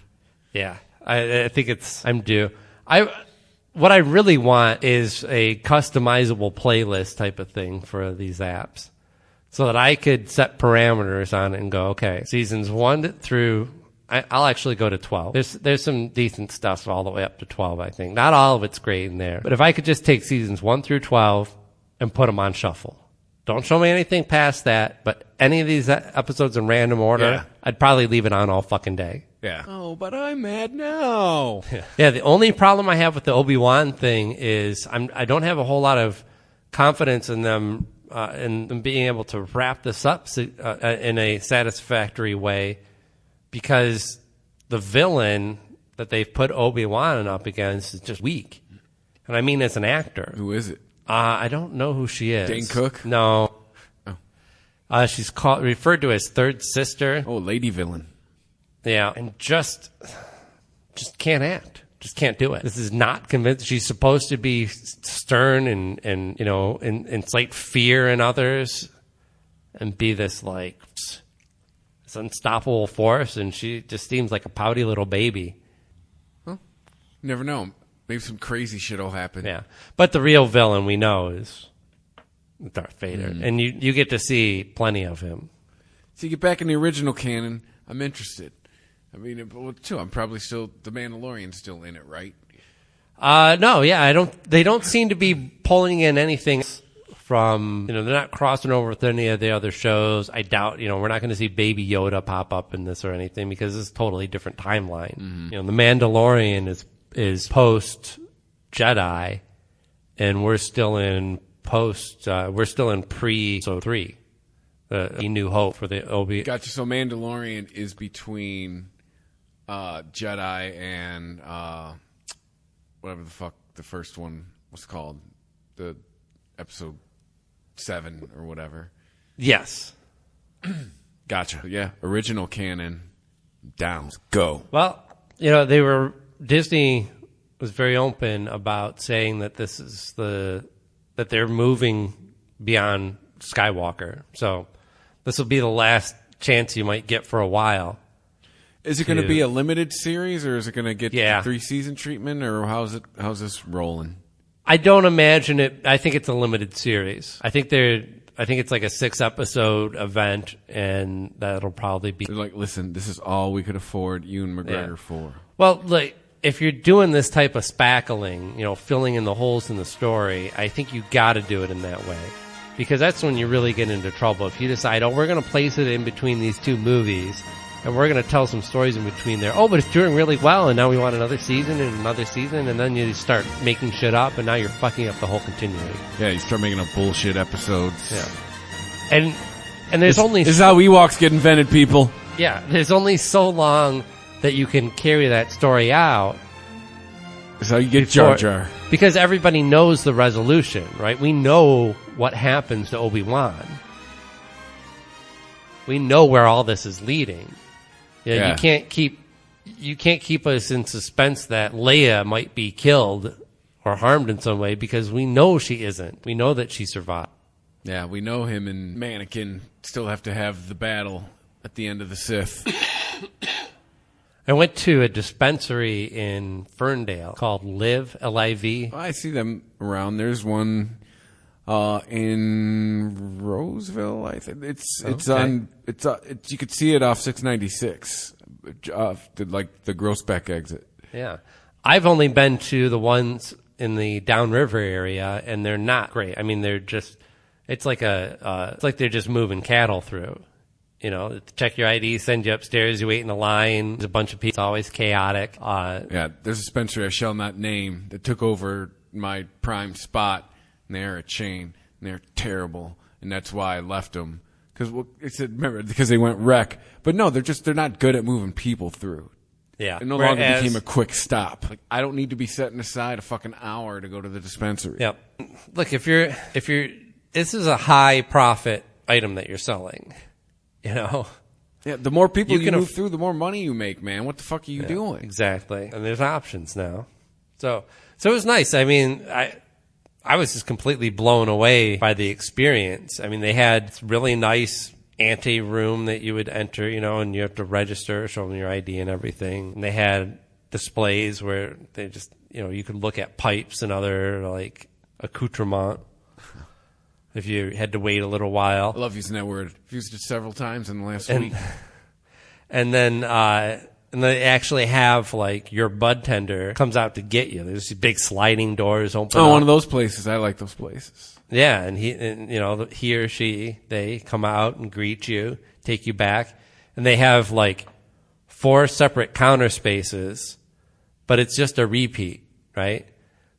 Yeah, I think I'm due. What I really want is a customizable playlist type of thing for these apps, so that I could set parameters on it and go, okay, seasons 1 through. I'll actually go to 12. There's some decent stuff all the way up to 12. I think not all of it's great in there, but if I could just take seasons 1 through 12 and put them on shuffle. Don't show me anything past that, but any of these episodes in random order, I'd probably leave it on all fucking day. Yeah. Oh, but I'm mad now. Yeah, the only problem I have with the Obi-Wan thing is I don't have a whole lot of confidence in them being able to wrap this up in a satisfactory way, because the villain that they've put Obi-Wan up against is just weak. And I mean as an actor. Who is it? I don't know who she is. Dane Cook? No. Oh. She's referred to as third sister. Oh, lady villain. Yeah, and just can't act. Just can't do it. This is not convincing. She's supposed to be stern and you know, incite fear in others and be this like this unstoppable force, and she just seems like a pouty little baby. Well, never know. Maybe some crazy shit will happen. Yeah. But the real villain we know is Darth Vader. And you get to see plenty of him. So you get back in the original canon, I'm interested. I mean, too, I'm probably still, the Mandalorian's still in it, right? No, yeah, they don't seem to be pulling in anything from, you know, they're not crossing over with any of the other shows. I doubt, you know, we're not going to see Baby Yoda pop up in this or anything, because it's a totally different timeline. You know, the Mandalorian is post Jedi, and we're still in pre episode 3, A New Hope for the Obi. Gotcha. So Mandalorian is between Jedi and whatever the fuck the first one was called, the episode 7 or whatever. Yes. Gotcha. Yeah. Original canon. Down. Go. Well, you know, Disney was very open about saying that this is that they're moving beyond Skywalker. So this will be the last chance you might get for a while. Is it going to be a limited series, or is it going to get 3-season treatment, or how's this rolling? I don't imagine it. I think it's a limited series. I think it's like a 6-episode event, and that'll probably be. They're like, listen, this is all we could afford Ewan McGregor for. Well, like, if you're doing this type of spackling, you know, filling in the holes in the story, I think you got to do it in that way, because that's when you really get into trouble. If you decide, we're going to place it in between these 2 movies, and we're going to tell some stories in between there. Oh, but it's doing really well, and now we want another season and another season, and then you start making shit up, and now you're fucking up the whole continuity. Yeah, you start making up bullshit episodes. Yeah. And there's this is how Ewoks get invented, people. Yeah, there's only so long that you can carry that story out. That's how you get Jar Jar. Because everybody knows the resolution, right? We know what happens to Obi-Wan. We know where all this is leading. You can't keep us in suspense that Leia might be killed or harmed in some way, because we know she isn't. We know that she survived. Yeah, we know him and Mannequin still have to have the battle at the end of the Sith. I went to a dispensary in Ferndale called Live, L-I-V. I see them around. There's one in Roseville, I think. It's you could see it off 696, like the Grossbeck exit. Yeah. I've only been to the ones in the downriver area, and they're not great. I mean, they're just, it's like they're just moving cattle through. You know, check your ID, send you upstairs, you wait in a line. There's a bunch of people. It's always chaotic. Yeah, there's a dispensary I shall not name that took over my prime spot, and they're a chain, and they're terrible, and that's why I left them. Because they went wreck. But no, they're not good at moving people through. Yeah. It no longer became a quick stop. Like, I don't need to be setting aside a fucking hour to go to the dispensary. Yep. Look, if you're, this is a high profit item that you're selling. You know? Yeah, the more people you move through, the more money you make, man. What the fuck are you doing? Exactly. And there's options now. So it was nice. I mean, I was just completely blown away by the experience. I mean, they had really nice ante room that you would enter, you know, and you have to register, show them your ID and everything. And they had displays where they just, you know, you could look at pipes and other like accoutrement. If you had to wait a little while. I love using that word. I've used it several times in the last week. And then they actually have like your bud tender comes out to get you. There's these big sliding doors open. One of those places. I like those places. Yeah, and he or she, they come out and greet you, take you back, and they have like 4 separate counter spaces, but it's just a repeat, right?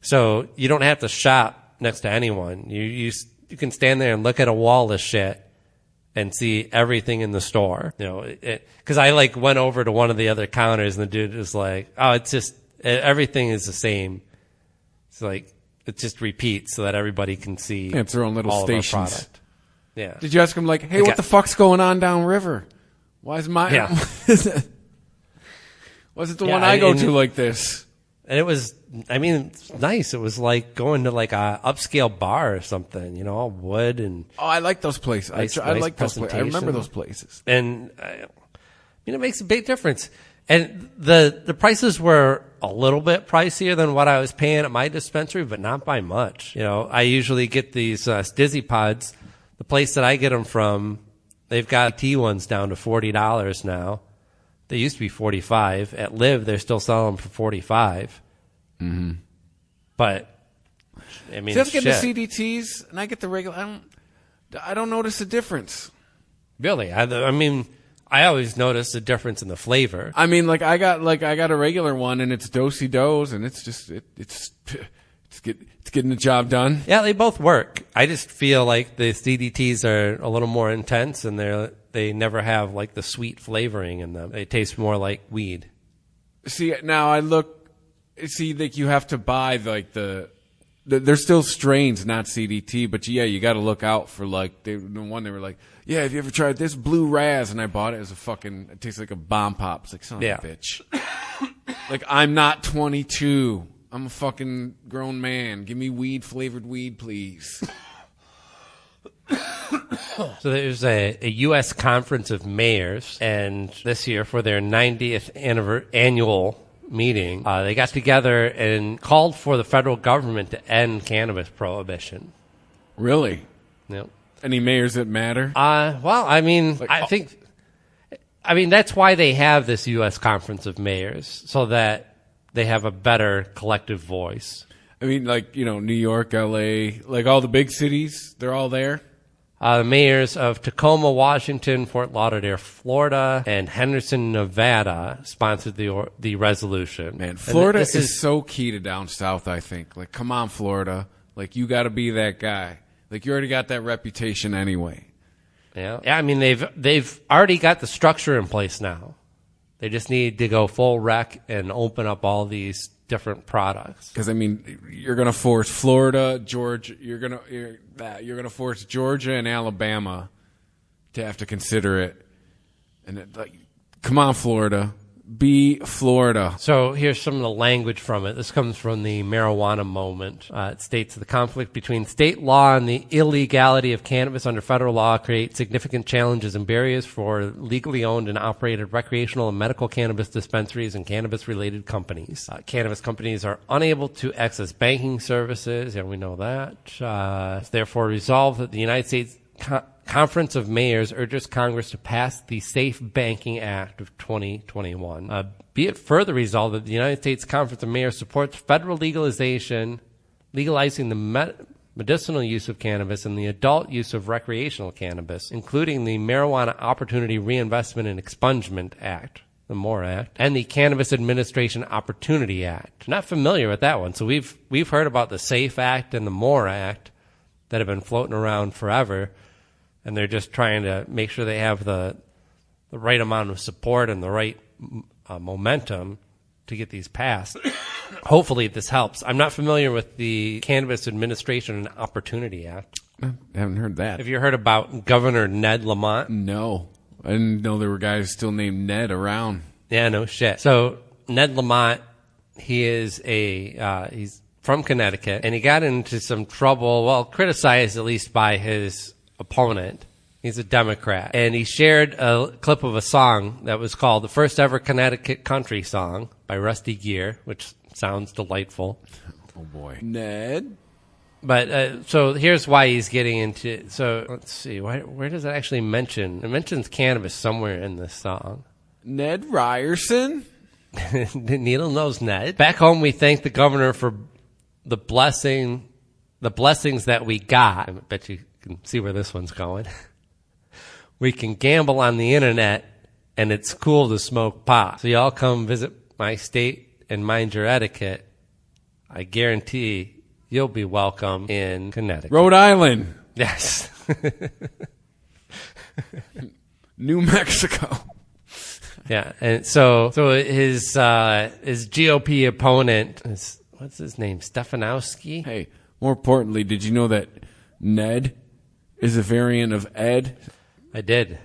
So you don't have to shop next to anyone. You can stand there and look at a wall of shit and see everything in the store. You know, because I like went over to one of the other counters and the dude was like, "Oh, it's just everything is the same." It's like it just repeats so that everybody can see. Yeah, it's their own little all stations. Of our product. Yeah. Did you ask him like, "Hey, what the fuck's going on downriver? Why is my was it the one I go to like this?" And it was, I mean, it's nice. It was like going to like a upscale bar or something, you know, all wood and. Oh, I like those places. Nice I like those places. I remember those places. And I mean, it makes a big difference. And the prices were a little bit pricier than what I was paying at my dispensary, but not by much. You know, I usually get these Stizzy Pods. The place that I get them from, they've got T ones down to $40 now. They used to be $45. At Live, they're still selling them for $45. Mm-hmm. But I mean, see, I get the CDTs and I get the regular. I don't notice a difference. Really, I mean, I always notice a difference in the flavor. I mean, I got a regular one and it's do-si-dos and it's just it's getting the job done. Yeah, they both work. I just feel like the CDTs are a little more intense and they never have like the sweet flavoring in them. They taste more like weed. See, now like you have to buy like there's still strains, not CDT, but yeah, you got to look out for like the one they were like, yeah, have you ever tried this blue Raz? And I bought it as it tastes like a bomb pop. It's like, son of a bitch. Like, I'm not 22. I'm a fucking grown man. Give me flavored weed, please. So there's a U.S. Conference of Mayors, and this year for their 90th annual meeting, they got together and called for the federal government to end cannabis prohibition. Really? Yep. Any mayors that matter? Well, I mean, I mean, that's why they have this U.S. Conference of Mayors, so that they have a better collective voice. I mean, like, you know, New York, L.A., like all the big cities, they're all there? The mayors of Tacoma, Washington, Fort Lauderdale, Florida, and Henderson, Nevada sponsored the resolution. Man, Florida is so key to down south, I think. Like, come on, Florida. Like, you got to be that guy. Like, you already got that reputation anyway. Yeah. I mean, they've already got the structure in place now. They just need to go full rec and open up all these different products. Because I mean, you're going to force Florida, Georgia. You're going to force Georgia and Alabama to have to consider it. And come on, Florida. B, Florida. So here's some of the language from it. This comes from the marijuana moment. It states the conflict between state law and the illegality of cannabis under federal law creates significant challenges and barriers for legally owned and operated recreational and medical cannabis dispensaries and cannabis-related companies. Cannabis companies are unable to access banking services, and we know that. It's therefore resolved that the United States Conference of Mayors urges Congress to pass the Safe Banking Act of 2021. Be it further resolved that the United States Conference of Mayors supports federal legalizing the medicinal use of cannabis and the adult use of recreational cannabis, including the Marijuana Opportunity Reinvestment and Expungement Act, the MORE Act, and the Cannabis Administration Opportunity Act. Not familiar with that one. So we've heard about the SAFE Act and the MORE Act that have been floating around forever. And they're just trying to make sure they have the right amount of support and the right momentum to get these passed. Hopefully this helps. I'm not familiar with the Cannabis Administration and Opportunity Act. I haven't heard that. Have you heard about Governor Ned Lamont? No. I didn't know there were guys still named Ned around. Yeah, no shit. So Ned Lamont, he is he's from Connecticut, and he got into some trouble, well, criticized at least by his opponent. He's a Democrat, and he shared a clip of a song that was called The First Ever Connecticut Country Song by Rusty Gere, which sounds delightful. Oh boy. Ned? But so here's why he's getting into. So let's see, where does it actually mention? It mentions cannabis somewhere in this song. Ned Ryerson? Needle knows Ned. Back home, we thank the governor for the blessings that we got. I bet you can see where this one's going. We can gamble on the internet, and it's cool to smoke pot. So y'all come visit my state and mind your etiquette. I guarantee you'll be welcome in Connecticut. Rhode Island. Yes. New Mexico. Yeah, and so his GOP opponent is, what's his name? Stefanowski? Hey, more importantly, did you know that Ned is a variant of Ed? I did.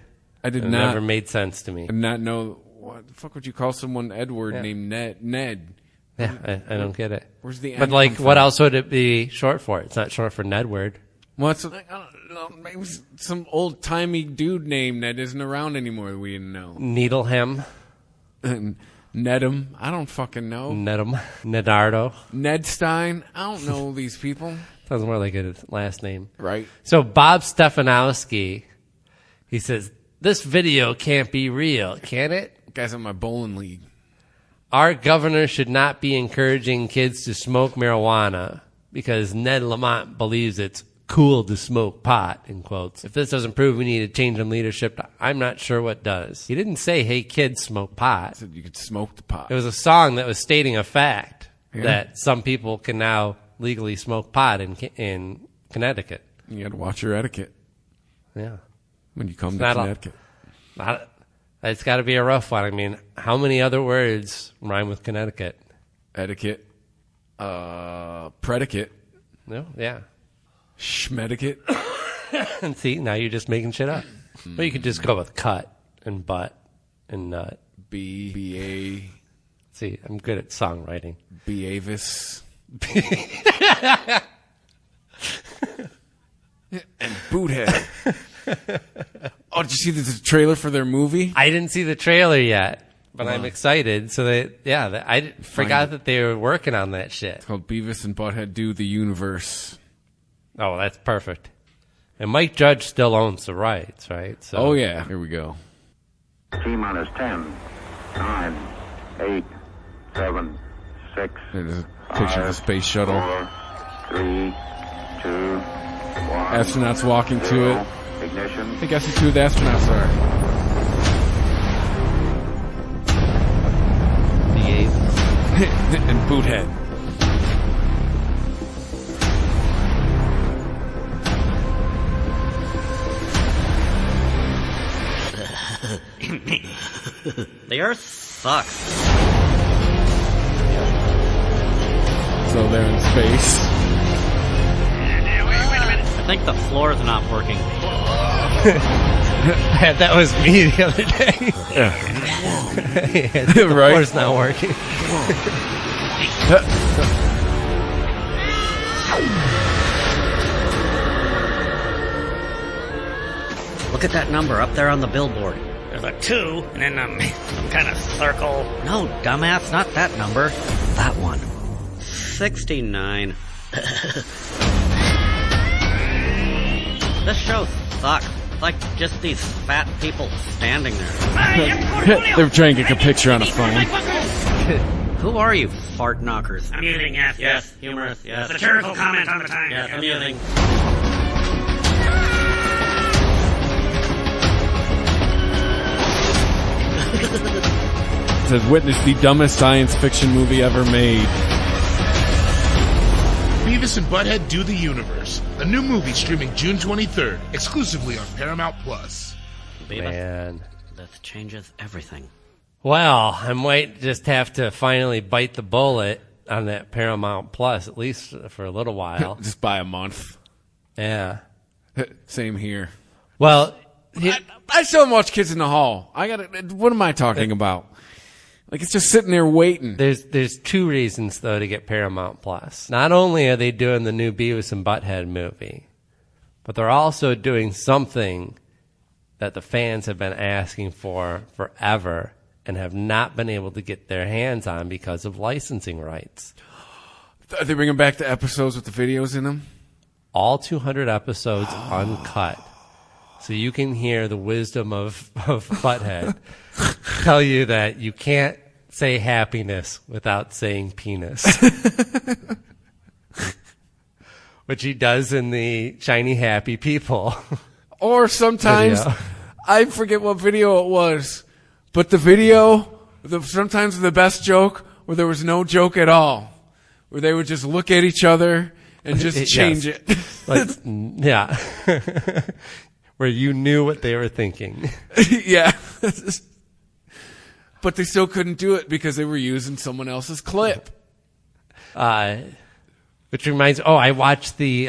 I did it not. Never made sense to me. I did not know. What the fuck would you call someone Edward named Ned? Yeah, I don't get it. Where's the N But like, come what from? else would it be short for? It's not short for Nedward. Well, it's I don't know, maybe some old timey dude name that isn't around anymore that we didn't know. Needleham. Nedham. I don't fucking know. Nedham. Nedardo. Ned Stein. I don't know these people. Sounds more like a last name. Right. So Bob Stefanowski, he says, this video can't be real, can it? Guys in my bowling league. Our governor should not be encouraging kids to smoke marijuana because Ned Lamont believes it's cool to smoke pot, in quotes. If this doesn't prove we need a change in leadership, I'm not sure what does. He didn't say, hey, kids, smoke pot. He said you could smoke the pot. It was a song that was stating a fact that some people can now legally smoke pot in Connecticut. You got to watch your etiquette. Yeah. When you come to Connecticut. It's got to be a rough one. I mean, how many other words rhyme with Connecticut? Etiquette. Predicate. No, yeah. Schmedicate. And see, now you're just making shit up. Well, you could just go with cut and butt and nut. B-A. See, I'm good at songwriting. B-Avis. And Boothead. Oh, did you see the trailer for their movie? I didn't see the trailer yet, but I'm excited. So I forgot that they were working on that shit. It's called Beavis and Butthead Do the Universe. Oh, that's perfect. And Mike Judge still owns the rights, right? So. Oh, yeah. Here we go. T-minus 10, 9, 8, 7, 6, There's a picture of the space shuttle. 4, 3, 2, 1. Astronauts walking to it. Ignition. I think I see two of the astronauts are. And Boothead. The Earth sucks. So they're in space. Wait a minute. I think the floor's not working. That was me the other day. Yeah. The Right. door's not working. Look at that number up there on the billboard. There's a 2 and then some kind of circle. No, dumbass, not that number. That one. 69. This show sucks. It's like just these fat people standing there. They're trying to get a picture on a phone. Who are you, fart knockers? Amusing, yes. Yes, humorous, yes. Satirical comment on the time. Yes, amusing. It says, witness the dumbest science fiction movie ever made. Beavis and Butthead Do the Universe, a new movie streaming June 23rd, exclusively on Paramount Plus. Man. That changes everything. Well, I might just have to finally bite the bullet on that Paramount Plus, at least for a little while. Just buy a month. Yeah. Same here. Well, I still watch Kids in the Hall. What am I talking about? Like, it's just sitting there waiting. There's two reasons, though, to get Paramount Plus. Not only are they doing the new Beavis and Butthead movie, but they're also doing something that the fans have been asking for forever and have not been able to get their hands on because of licensing rights. Are they bringing back the episodes with the videos in them? All 200 episodes uncut. So you can hear the wisdom of Butthead tell you that you can't say happiness without saying penis. Which he does in the Shiny Happy People. Or sometimes, video. I forget what video it was, but the video, sometimes the best joke, where there was no joke at all. Where they would just look at each other and just change Yes. it. Like, yeah. Where you knew what they were thinking. Yeah. But they still couldn't do it because they were using someone else's clip. Which reminds, I watched the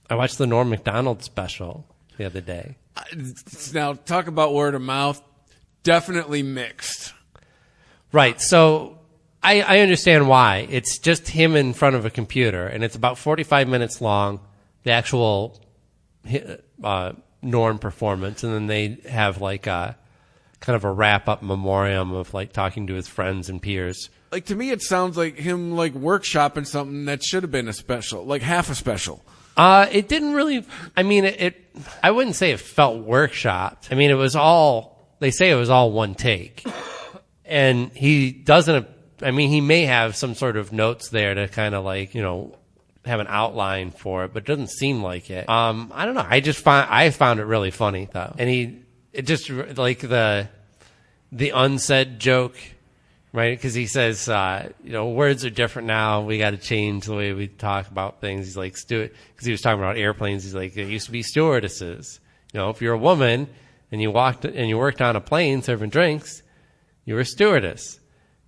Norm Macdonald special the other day. Now, talk about word of mouth. Definitely mixed. Right. So I understand why. It's just him in front of a computer, and it's about 45 minutes long, the actual Norm performance, and then they have like a kind of a wrap-up memoriam of like talking to his friends and peers. Like, to me, it sounds like him like workshopping something that should have been a special, like half a special. It didn't really, I mean, I wouldn't say it felt workshopped. I mean, they say it was all one take. And he doesn't, I mean, he may have some sort of notes there to kind of like, have an outline for it, but it doesn't seem like it. I don't know. I found it really funny though. And it just like the unsaid joke, right? Because he says, words are different now. We got to change the way we talk about things. He's like, because he was talking about airplanes. He's like, there used to be stewardesses. If you're a woman and you worked on a plane serving drinks, you were a stewardess.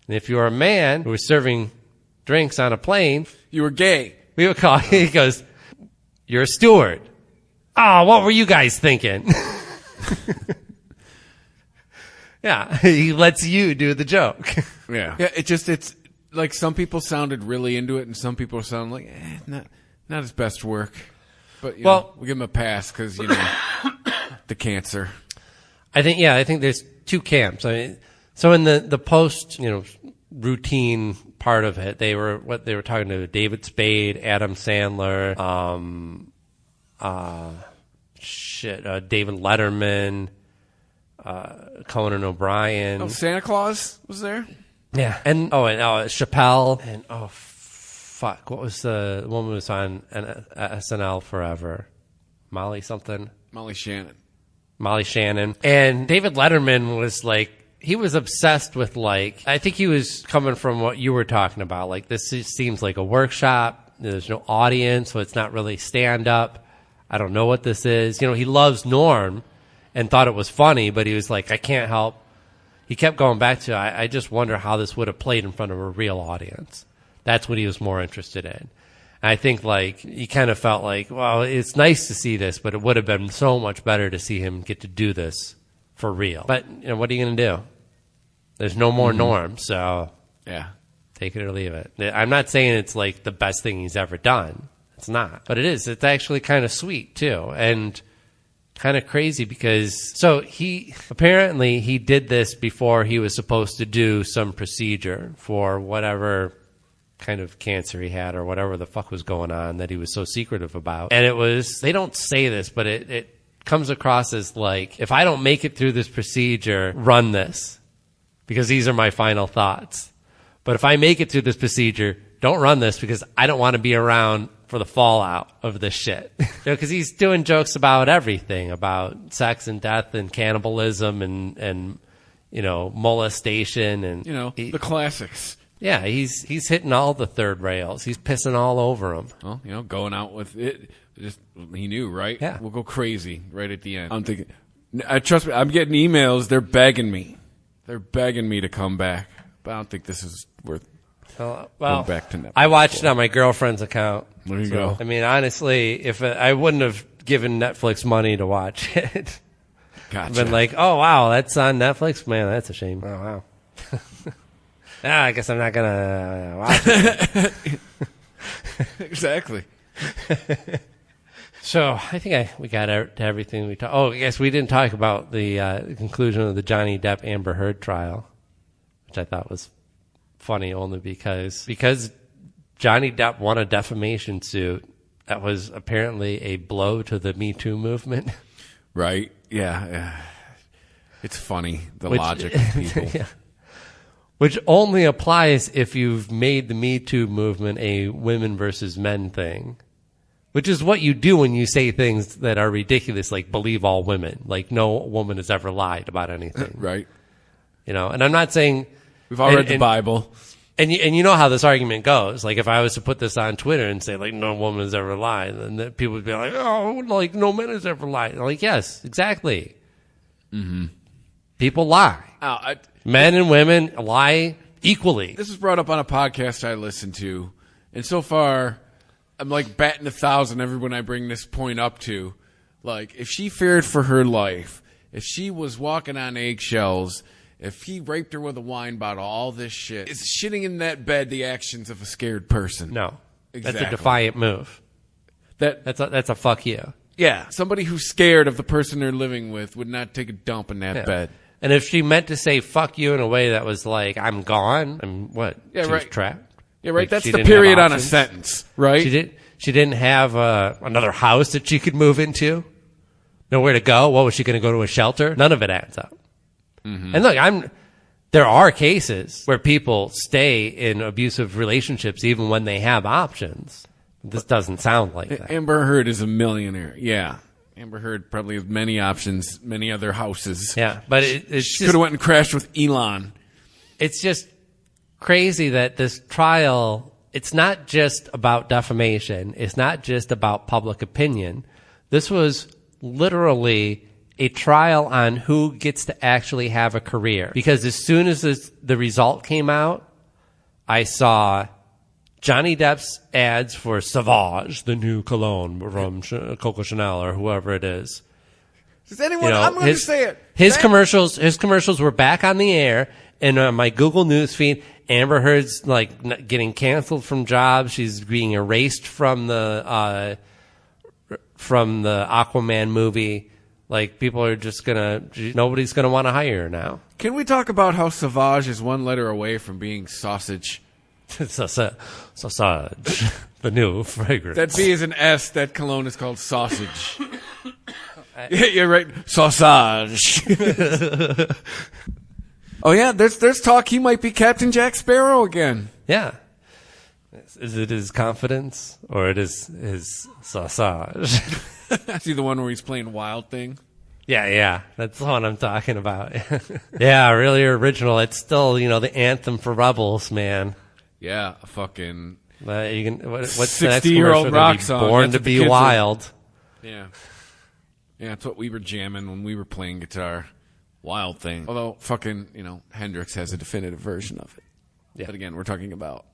And if you were a man who was serving drinks on a plane, you were gay. We would call. He goes, "You're a steward." Oh, what were you guys thinking? Yeah, he lets you do the joke. Yeah. It's like some people sounded really into it, and some people sound like not his best work. But we'll give him a pass because the cancer. I think there's two camps. I mean, so in the post routine part of it, they were talking to David Spade, Adam Sandler, David Letterman, Conan O'Brien. Oh, Santa Claus was there? Yeah. And Chappelle. And fuck, what was the woman who was on SNL forever? Molly something? Molly Shannon. And David Letterman was like, he was obsessed with I think he was coming from what you were talking about. Like, this seems like a workshop. There's no audience, so it's not really stand-up. I don't know what this is. He loves Norm and thought it was funny, but he was like, I can't help. He kept going back to, I just wonder how this would have played in front of a real audience. That's what he was more interested in. And I think like he kind of felt like, well, it's nice to see this, but it would have been so much better to see him get to do this for real. But what are you going to do? There's no more Norm, so yeah, take it or leave it. I'm not saying it's like the best thing he's ever done. It's not, but it is. It's actually kind of sweet too, and kind of crazy because he did this before he was supposed to do some procedure for whatever kind of cancer he had or whatever the fuck was going on that he was so secretive about. And it was, they don't say this, but it comes across as like, if I don't make it through this procedure, run this, because these are my final thoughts. But if I make it through this procedure, don't run this, because I don't want to be around for the fallout of this shit. Because he's doing jokes about everything, about sex and death and cannibalism and molestation and the classics. Yeah, he's hitting all the third rails. He's pissing all over them. Well, going out with it. Just he knew, right? Yeah, we'll go crazy right at the end. I'm thinking, trust me, I'm getting emails. They're begging me. They're begging me to come back. But I don't think this is worth going back to Netflix. I watched it on my girlfriend's account. There you go. I mean, honestly, if I wouldn't have given Netflix money to watch it, gotcha. I've been like, oh wow, that's on Netflix. Man, that's a shame. Oh wow. I guess I'm not gonna watch it. Exactly. So I think we got to everything we talked. Oh, I guess we didn't talk about the conclusion of the Johnny Depp Amber Heard trial, which I thought was funny only because Johnny Depp won a defamation suit that was apparently a blow to the Me Too movement. Right? Yeah. It's funny, the logic of people. Yeah. Which only applies if you've made the Me Too movement a women versus men thing. Which is what you do when you say things that are ridiculous, like believe all women. Like no woman has ever lied about anything. Right. And I'm not saying... We've all read the Bible. And you know how this argument goes. Like if I was to put this on Twitter and say like no woman has ever lied, then people would be like, oh, like no man has ever lied. I'm like, yes, exactly. Mm-hmm. People lie. Men and women lie equally. This was brought up on a podcast I listened to, and so far, I'm like batting 1,000 everyone I bring this point up to. Like, if she feared for her life, if she was walking on eggshells, if he raped her with a wine bottle, all this shit, is shitting in that bed the actions of a scared person? No. Exactly. That's a defiant move. That's a fuck you. Yeah, somebody who's scared of the person they're living with would not take a dump in that bed. And if she meant to say fuck you in a way that was like, I'm gone, Yeah, she right. was trapped. Yeah, right. Like, that's the period on a sentence, right? She didn't have another house that she could move into. Nowhere to go. What was she going to go to a shelter? None of it adds up. Mm-hmm. And look, there are cases where people stay in abusive relationships even when they have options. This doesn't sound like that. Amber Heard is a millionaire. Yeah. Amber Heard probably has many options, many other houses. Yeah, but she could have went and crashed with Elon. It's just crazy that this trial, it's not just about defamation. It's not just about public opinion. This was literally a trial on who gets to actually have a career. Because as soon as the result came out, I saw Johnny Depp's ads for Sauvage, the new cologne from Coco Chanel or whoever it is. Does anyone? I'm going to say it. His commercials were back on the air, and on my Google News feed, Amber Heard's like getting canceled from jobs. She's being erased from the Aquaman movie. Like people are just nobody's gonna want to hire her now. Can we talk about how Sauvage is one letter away from being sausage? Sausage, the new fragrance. That B is an S. That cologne is called sausage. Yeah, you're right. Sausage. Oh yeah, there's talk he might be Captain Jack Sparrow again. Yeah. Is it his confidence or it is his sausage? See the one where he's playing Wild Thing? Yeah. That's the one I'm talking about. Yeah, really original. It's still, the anthem for rebels, man. Yeah, a fucking what's the 60-year-old rock song. Born to be wild. Yeah, that's what we were jamming when we were playing guitar. Wild Thing. Although fucking, Hendrix has a definitive version of it. Yeah. But again, we're talking about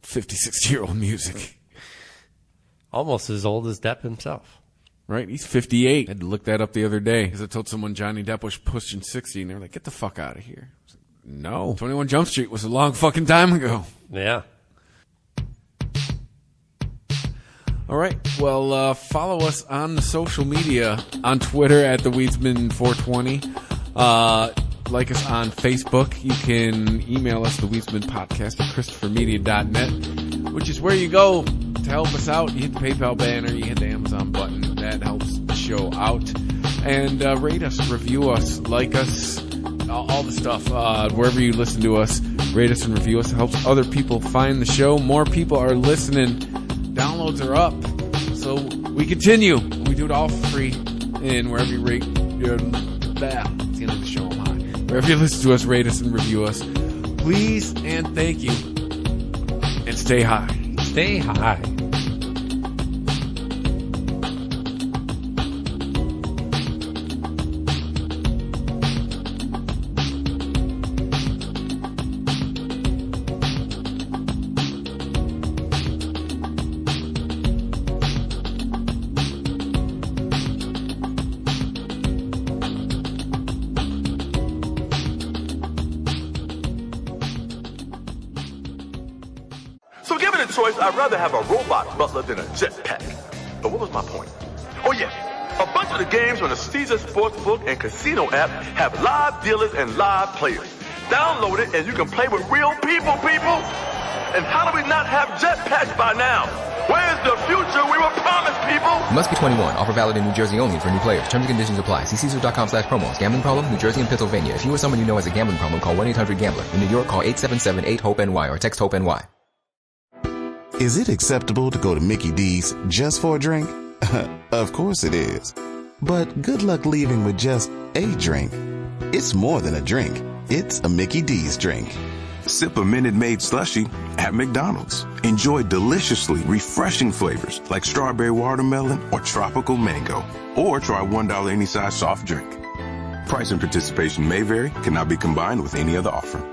50, 60-year-old music. almost as old as Depp himself. Right? He's 58. I had to look that up the other day because I told someone Johnny Depp was pushing 60, and they were like, get the fuck out of here. I was like, no. 21 Jump Street was a long fucking time ago. Yeah. All right. Well, follow us on the social media, on Twitter at the Weedsman420. Like us on Facebook. You can email us, the Weedsman Podcast at ChristopherMedia.net, which is where you go to help us out. You hit the PayPal banner, you hit the Amazon button. That helps the show out. And rate us, review us, like us, all the stuff. Wherever you listen to us, rate us and review us. It helps other people find the show. More people are listening. Downloads are up. So we continue. We do it all for free. And wherever you rate, it's the end of the show. I'm high. Wherever you listen to us, rate us and review us. Please and thank you. And stay high. Stay high. So given a choice, I'd rather have a robot butler than a jetpack. But what was my point? Oh yeah, a bunch of the games on the Caesar Sportsbook and Casino app have live dealers and live players. Download it and you can play with real people. And how do we not have jetpacks by now? Where's the future we were promised, people? Must be 21. Offer valid in New Jersey only for new players. Terms and conditions apply. See Caesars.com/promos. Gambling problem? New Jersey and Pennsylvania. If you or someone you know has a gambling problem, call 1-800-GAMBLER. In New York, call 877-8-HOPE-NY or text HOPE-NY. Is it acceptable to go to Mickey D's just for a drink? Of course it is. But good luck leaving with just a drink. It's more than a drink. It's a Mickey D's drink. Sip a Minute Maid slushie at McDonald's. Enjoy deliciously refreshing flavors like strawberry watermelon or tropical mango. Or try $1 any size soft drink. Price and participation may vary, cannot be combined with any other offer.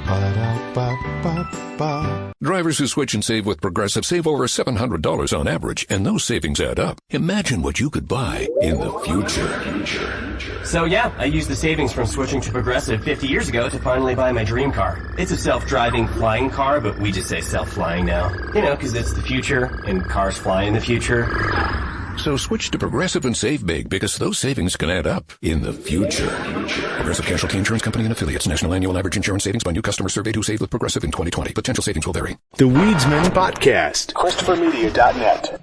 Ba-da-ba-ba-ba. Drivers who switch and save with Progressive save over $700 on average, and those savings add up. Imagine what you could buy in the future. So yeah, I used the savings from switching to Progressive 50 years ago to finally buy my dream car. It's a self-driving flying car, but we just say self-flying now. You know, because it's the future, and cars fly in the future. So switch to Progressive and save big, because those savings can add up in the future. Progressive Casualty Insurance Company and Affiliates. National annual average insurance savings by new customers surveyed who saved with Progressive in 2020. Potential savings will vary. The Weedsman Podcast. ChristopherMedia.net.